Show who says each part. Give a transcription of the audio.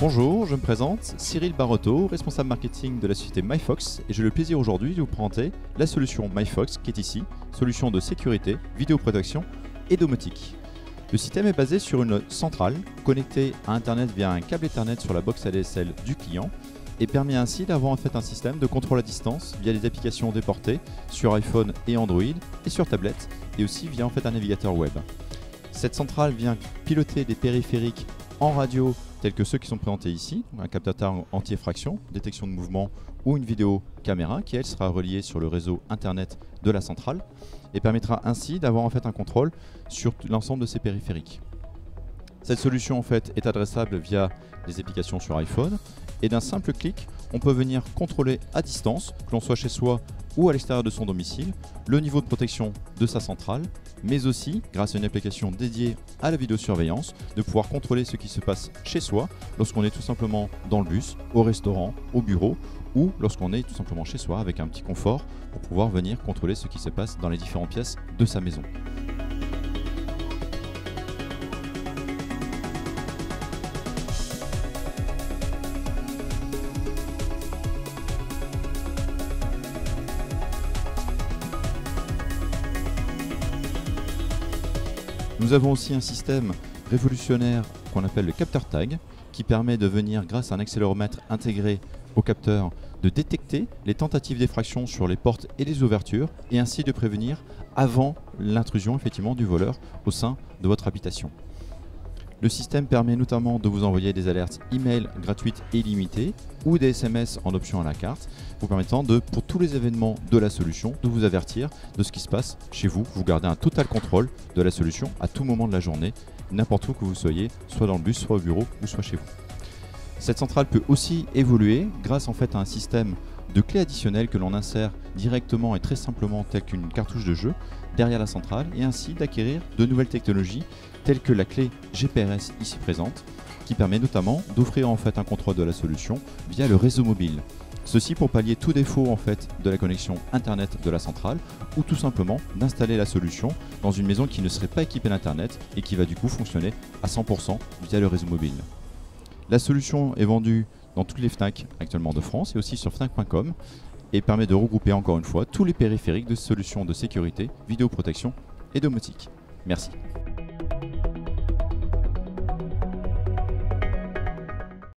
Speaker 1: Bonjour, je me présente, Cyril Barotto, responsable marketing de la société MyFox, et j'ai le plaisir aujourd'hui de vous présenter la solution MyFox qui est ici, solution de sécurité, vidéoprotection et domotique. Le système est basé sur une centrale connectée à Internet via un câble Ethernet sur la box ADSL du client et permet ainsi d'avoir en fait un système de contrôle à distance via les applications déportées sur iPhone et Android et sur tablette et aussi via en fait un navigateur web. Cette centrale vient piloter des périphériques en radio tels que ceux qui sont présentés ici, un captateur anti-effraction, détection de mouvement ou une vidéo caméra qui elle sera reliée sur le réseau internet de la centrale et permettra ainsi d'avoir en fait un contrôle sur l'ensemble de ces périphériques. Cette solution en fait est adressable via les applications sur iPhone et d'un simple clic on peut venir contrôler à distance, que l'on soit chez soi ou à l'extérieur de son domicile, le niveau de protection de sa centrale, mais aussi, grâce à une application dédiée à la vidéosurveillance, de pouvoir contrôler ce qui se passe chez soi lorsqu'on est tout simplement dans le bus, au restaurant, au bureau ou lorsqu'on est tout simplement chez soi avec un petit confort pour pouvoir venir contrôler ce qui se passe dans les différentes pièces de sa maison. Nous avons aussi un système révolutionnaire qu'on appelle le capteur tag qui permet de venir, grâce à un accéléromètre intégré au capteur, de détecter les tentatives d'effraction sur les portes et les ouvertures et ainsi de prévenir avant l'intrusion effectivement du voleur au sein de votre habitation. Le système permet notamment de vous envoyer des alertes email gratuites et illimitées ou des SMS en option à la carte, vous permettant de, pour tous les événements de la solution, de vous avertir de ce qui se passe chez vous. Vous gardez un total contrôle de la solution à tout moment de la journée, n'importe où que vous soyez, soit dans le bus, soit au bureau ou soit chez vous. Cette centrale peut aussi évoluer grâce en fait à un système de clés additionnelles que l'on insère directement et très simplement tel qu'une cartouche de jeu derrière la centrale et ainsi d'acquérir de nouvelles technologies telles que la clé GPRS ici présente qui permet notamment d'offrir en fait un contrôle de la solution via le réseau mobile. Ceci pour pallier tout défaut en fait de la connexion internet de la centrale ou tout simplement d'installer la solution dans une maison qui ne serait pas équipée d'internet et qui va du coup fonctionner à 100% via le réseau mobile. La solution est vendue dans toutes les Fnac actuellement de France et aussi sur Fnac.com et permet de regrouper encore une fois tous les périphériques de solutions de sécurité, vidéoprotection et domotique. Merci.